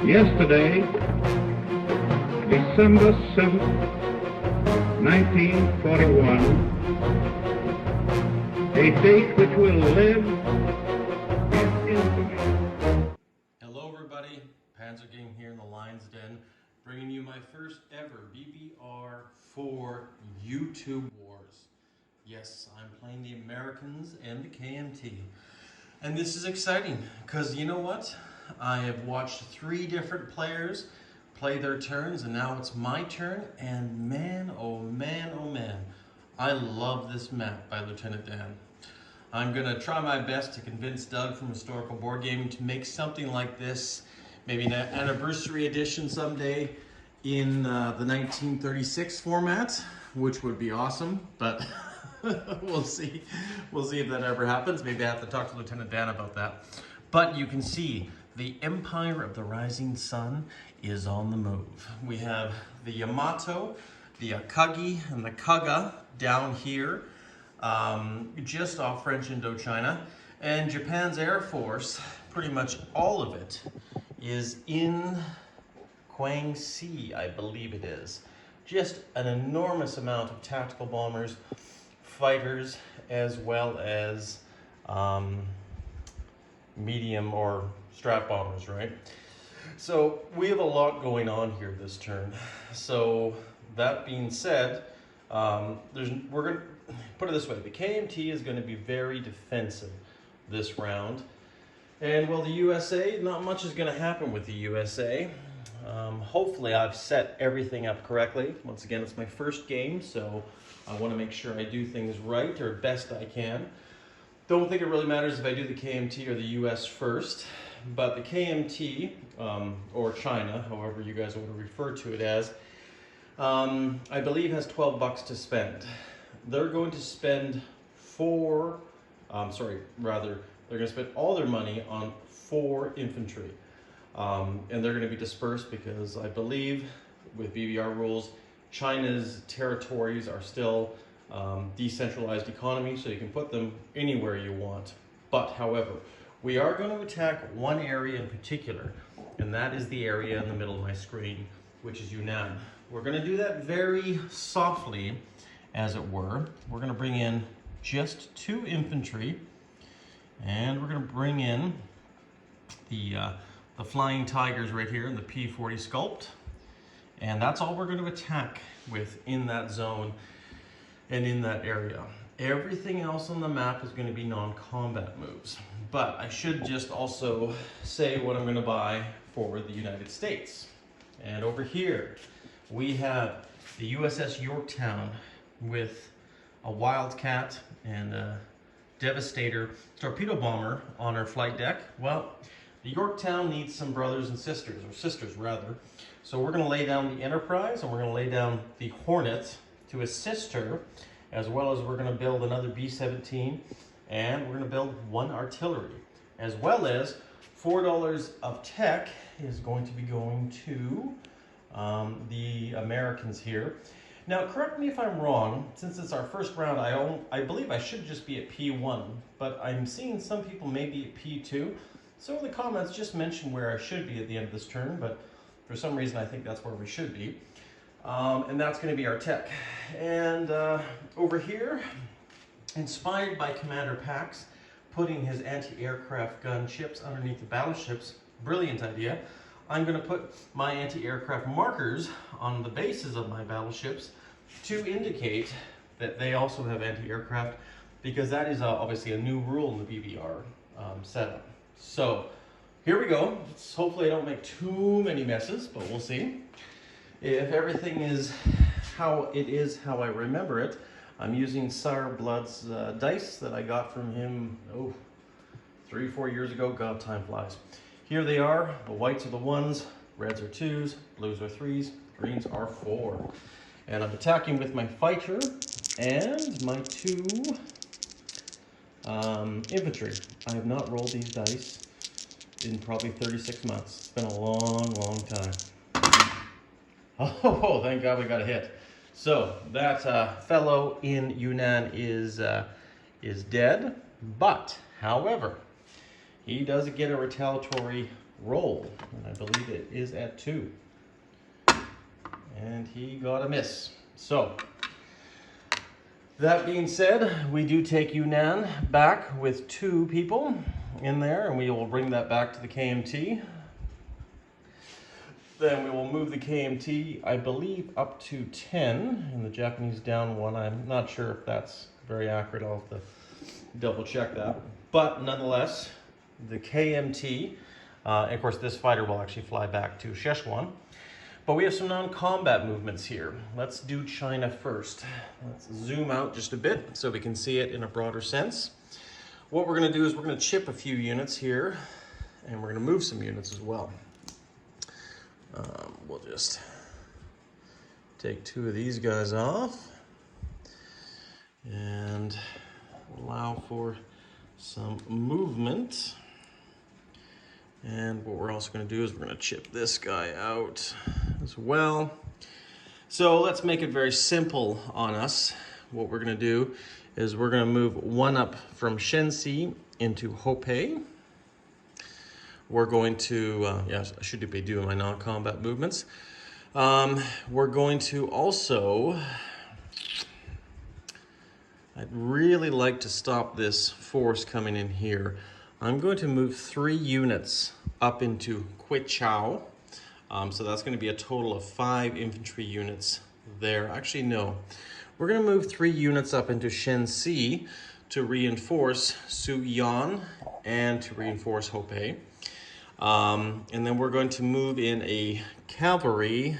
Yesterday, December 7th, 1941, a date which will live in infamy. Hello everybody, Panzer King here in the Lion's Den, bringing you my first ever BBR for YouTube Wars. Yes, I'm playing the Americans and the KMT. And this is exciting, because you know what? I have watched 3 different players play their turns, and now it's my turn, and man, oh man, oh man, I love this map by Lieutenant Dan. I'm going to try my best to convince Doug from Historical Board Gaming to make something like this, maybe an anniversary edition someday in the 1936 format, which would be awesome, but we'll see. We'll see if that ever happens. Maybe I have to talk to Lieutenant Dan about that. But you can see the Empire of the Rising Sun is on the move. We have the Yamato, the Akagi, and the Kaga down here, just off French Indochina. And Japan's Air Force, pretty much all of it, is in Kwangsi, I believe it is. Just an enormous amount of tactical bombers, fighters, as well as medium or strat bombers, right? So we have a lot going on here this turn. So that being said, we're going to put it this way: the KMT is going to be very defensive this round, and well, the USA, not much is going to happen with the USA. Hopefully I've set everything up correctly. Once again, it's my first game, so I want to make sure I do things right, or best I can. Don't think it really matters if I do the KMT or the US first, but the KMT, or China, however you guys want to refer to it as, I believe has 12 bucks to spend. They're going to spend they're going to spend all their money on 4 infantry. And they're going to be dispersed because I believe with BBR rules, China's territories are still decentralized economy, so you can put them anywhere you want. But however, we are going to attack one area in particular, and that is the area in the middle of my screen, which is Yunnan. We're going to do that very softly, as it were. We're going to bring in just 2 infantry, and we're going to bring in the Flying Tigers right here in the P-40 Sculpt, and that's all we're going to attack with in that zone and in that area. Everything else on the map is going to be non-combat moves. But I should just also say what I'm going to buy for the United States. And over here we have the USS Yorktown with a Wildcat and a Devastator torpedo bomber on our flight deck. Well, the Yorktown needs some brothers and sisters, or sisters rather. So we're going to lay down the Enterprise, and we're going to lay down the Hornet to assist her, as well as we're going to build another B-17, and we're going to build 1 artillery, as well as $4 of tech is going to be going to the Americans here. Now, correct me if I'm wrong, since it's our first round, I believe I should just be at P1, but I'm seeing some people may be at P2. So in the comments, just mention where I should be at the end of this turn, but for some reason I think that's where we should be. And that's going to be our tech. And over here, inspired by Commander Pax putting his anti-aircraft gun chips underneath the battleships, brilliant idea, I'm going to put my anti-aircraft markers on the bases of my battleships to indicate that they also have anti-aircraft, because that is obviously a new rule in the BBR setup. So here we go. Hopefully I don't make too many messes, but we'll see. If everything is how I remember it, I'm using Sire Blood's dice that I got from him 3-4 years ago. God, time flies. Here they are. The whites are the 1s, reds are 2s, blues are 3s, greens are 4. And I'm attacking with my fighter and my 2 infantry. I have not rolled these dice in probably 36 months. It's been a long, long time. Oh, thank God we got a hit. So that fellow in Yunnan is dead, but however, he does get a retaliatory roll, and I believe it is at 2. And he got a miss. So, that being said, we do take Yunnan back with 2 people in there, and we will bring that back to the KMT. Then we will move the KMT, I believe, up to 10, and the Japanese down 1. I'm not sure if that's very accurate. I'll have to double check that. But nonetheless, the KMT, and of course this fighter will actually fly back to Szechuan. But we have some non-combat movements here. Let's do China first. Let's zoom out just a bit so we can see it in a broader sense. What we're going to do is we're going to chip a few units here, and we're going to move some units as well. We'll just take 2 of these guys off and allow for some movement. And what we're also going to do is we're going to chip this guy out as well. So let's make it very simple on us. What we're going to do is we're going to move 1 up from Shenxi into Hopei. We're going to, yes, I should be doing my non-combat movements. We're going to also, I'd really like to stop this force coming in here. I'm going to move 3 units up into Quichao. So that's going to be a total of 5 infantry units there. Actually, no. We're going to move 3 units up into Shenxi to reinforce Suyan and to reinforce Hopei. And then we're going to move in a cavalry.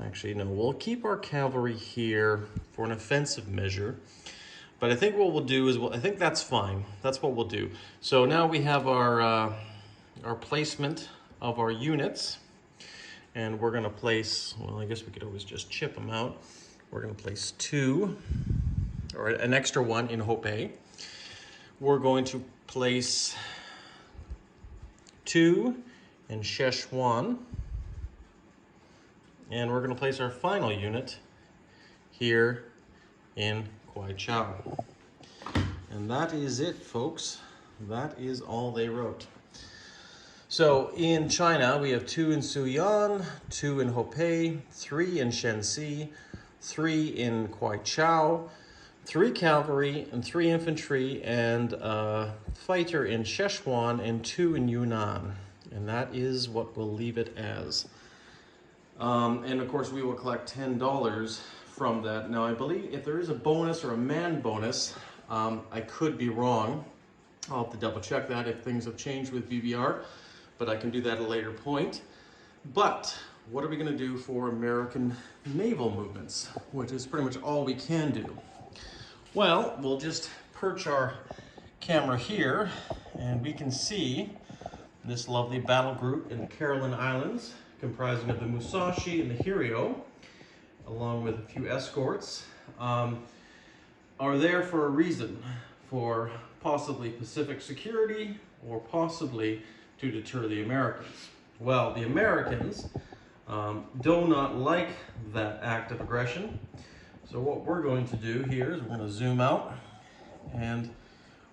Actually, no, we'll keep our cavalry here for an offensive measure. But I think what we'll do is, I think that's fine. That's what we'll do. So now we have our placement of our units. And we're going to place, well, I guess we could always just chip them out. We're going to place 2, or an extra 1 in Hopei. We're going to place 2 in Szechuan. And we're going to place our final unit here in Quichao. And that is it, folks. That is all they wrote. So in China, we have 2 in Suyan, 2 in Hopei, 3 in Shenxi, 3 in Quichao, 3 cavalry and 3 infantry, and a fighter in Szechuan, and 2 in Yunnan. And that is what we'll leave it as. And of course, we will collect $10 from that. Now, I believe if there is a bonus or a man bonus, I could be wrong. I'll have to double check that if things have changed with BBR, but I can do that at a later point. But what are we going to do for American naval movements, which is pretty much all we can do? Well, we'll just perch our camera here, and we can see this lovely battle group in the Caroline Islands, comprising of the Musashi and the Hiryo, along with a few escorts, are there for a reason, for possibly Pacific security or possibly to deter the Americans. Well, the Americans do not like that act of aggression. So what we're going to do here is we're going to zoom out, and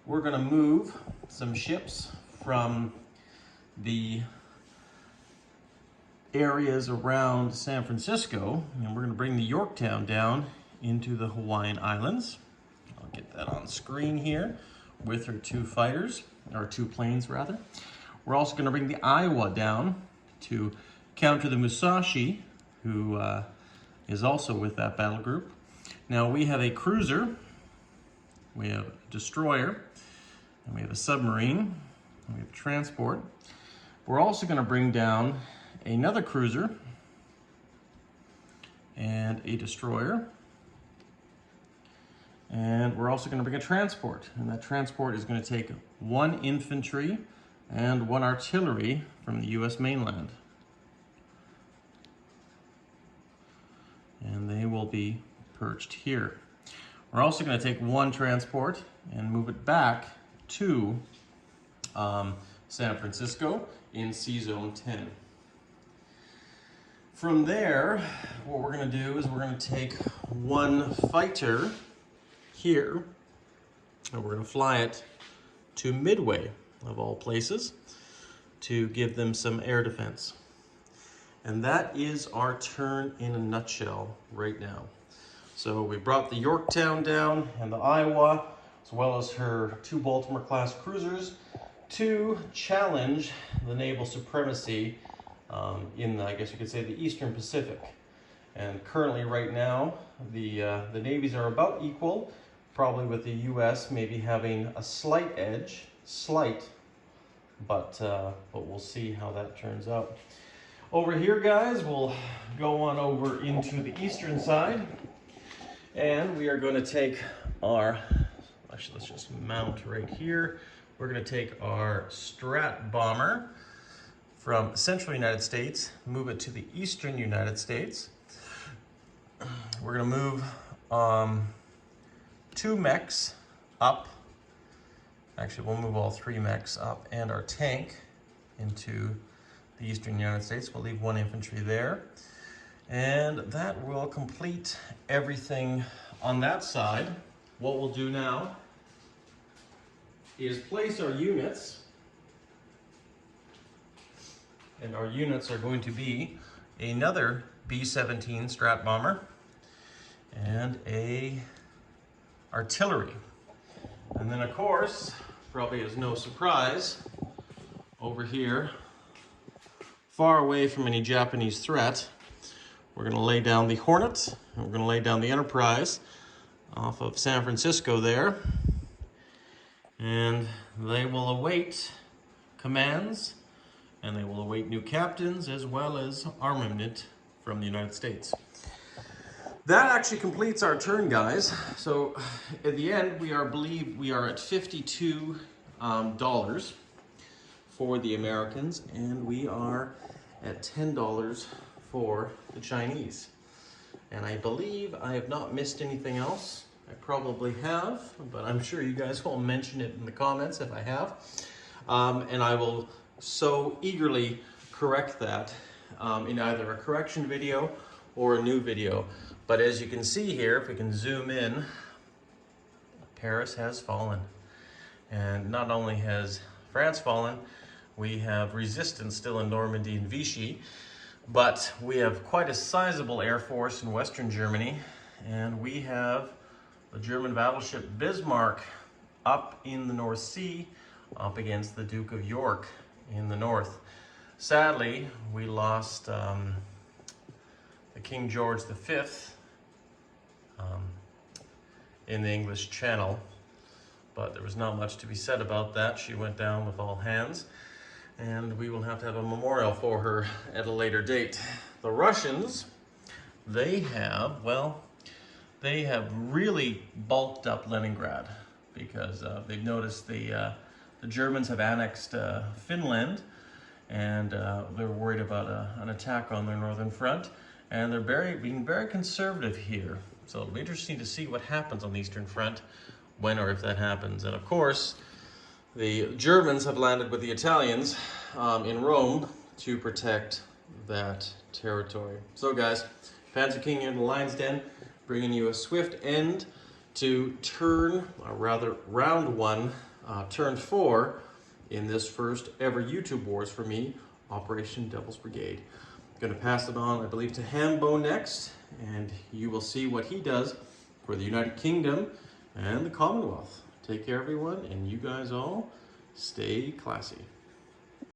we're going to move some ships from the areas around San Francisco, and we're going to bring the Yorktown down into the Hawaiian Islands. I'll get that on screen here with her 2 fighters, or 2 planes rather. We're also going to bring the Iowa down to counter the Musashi, who is also with that battle group. Now we have a cruiser, we have a destroyer, and we have a submarine, and we have transport. We're also going to bring down another cruiser and a destroyer. And we're also going to bring a transport, and that transport is going to take 1 infantry and 1 artillery from the US mainland. And they will be perched here. We're also going to take 1 transport and move it back to San Francisco in C-Zone 10. From there, what we're going to do is we're going to take 1 fighter here, and we're going to fly it to Midway, of all places. to give them some air defense. And that is our turn in a nutshell right now. So we brought the Yorktown down and the Iowa, as well as her 2 Baltimore-class cruisers, to challenge the naval supremacy in, I guess you could say, the Eastern Pacific. And currently, right now, the navies are about equal, probably with the U.S. maybe having a slight edge, but we'll see how that turns out. Over here, guys, we'll go on over into the eastern side, and we are going to take our, actually let's just mount right here. We're going to take our Strat bomber from central United States, move it to the eastern United States. We're going to move 2 mechs up. Actually, we'll move all 3 mechs up and our tank into the eastern United States. We'll leave 1 infantry there. And that will complete everything on that side. What we'll do now is place our units. And our units are going to be another B-17 Strat bomber and a artillery. And then, of course, probably is no surprise, over here, far away from any Japanese threat, we're going to lay down the Hornet, and we're going to lay down the Enterprise off of San Francisco there. And they will await commands, and they will await new captains as well as armament from the United States. That actually completes our turn, guys. So at the end, believe we are at $52 for the Americans, and we are at $10 for the Chinese. And I believe I have not missed anything else. I probably have, but I'm sure you guys will mention it in the comments if I have. And I will so eagerly correct that in either a correction video or a new video. But as you can see here, if we can zoom in, Paris has fallen. And not only has France fallen, we have resistance still in Normandy and Vichy, but we have quite a sizable air force in Western Germany, and we have the German battleship Bismarck up in the North Sea, up against the Duke of York in the north. Sadly, we lost the King George V in the English Channel, but there was not much to be said about that. She went down with all hands, and we will have to have a memorial for her at a later date. The Russians, they have really bulked up Leningrad because they've noticed the Germans have annexed Finland, and they're worried about an attack on their northern front, and they're being very conservative here. So it'll be interesting to see what happens on the Eastern Front when or if that happens. And of course, the Germans have landed with the Italians in Rome to protect that territory. So guys, Panzer King here in the Lion's Den, bringing you a swift end to turn, or rather round 1, turn 4 in this first ever YouTube Wars for me, Operation Devil's Brigade. I'm going to pass it on, I believe, to Hambo next, and you will see what he does for the United Kingdom and the Commonwealth. Take care, everyone, and you guys all stay classy.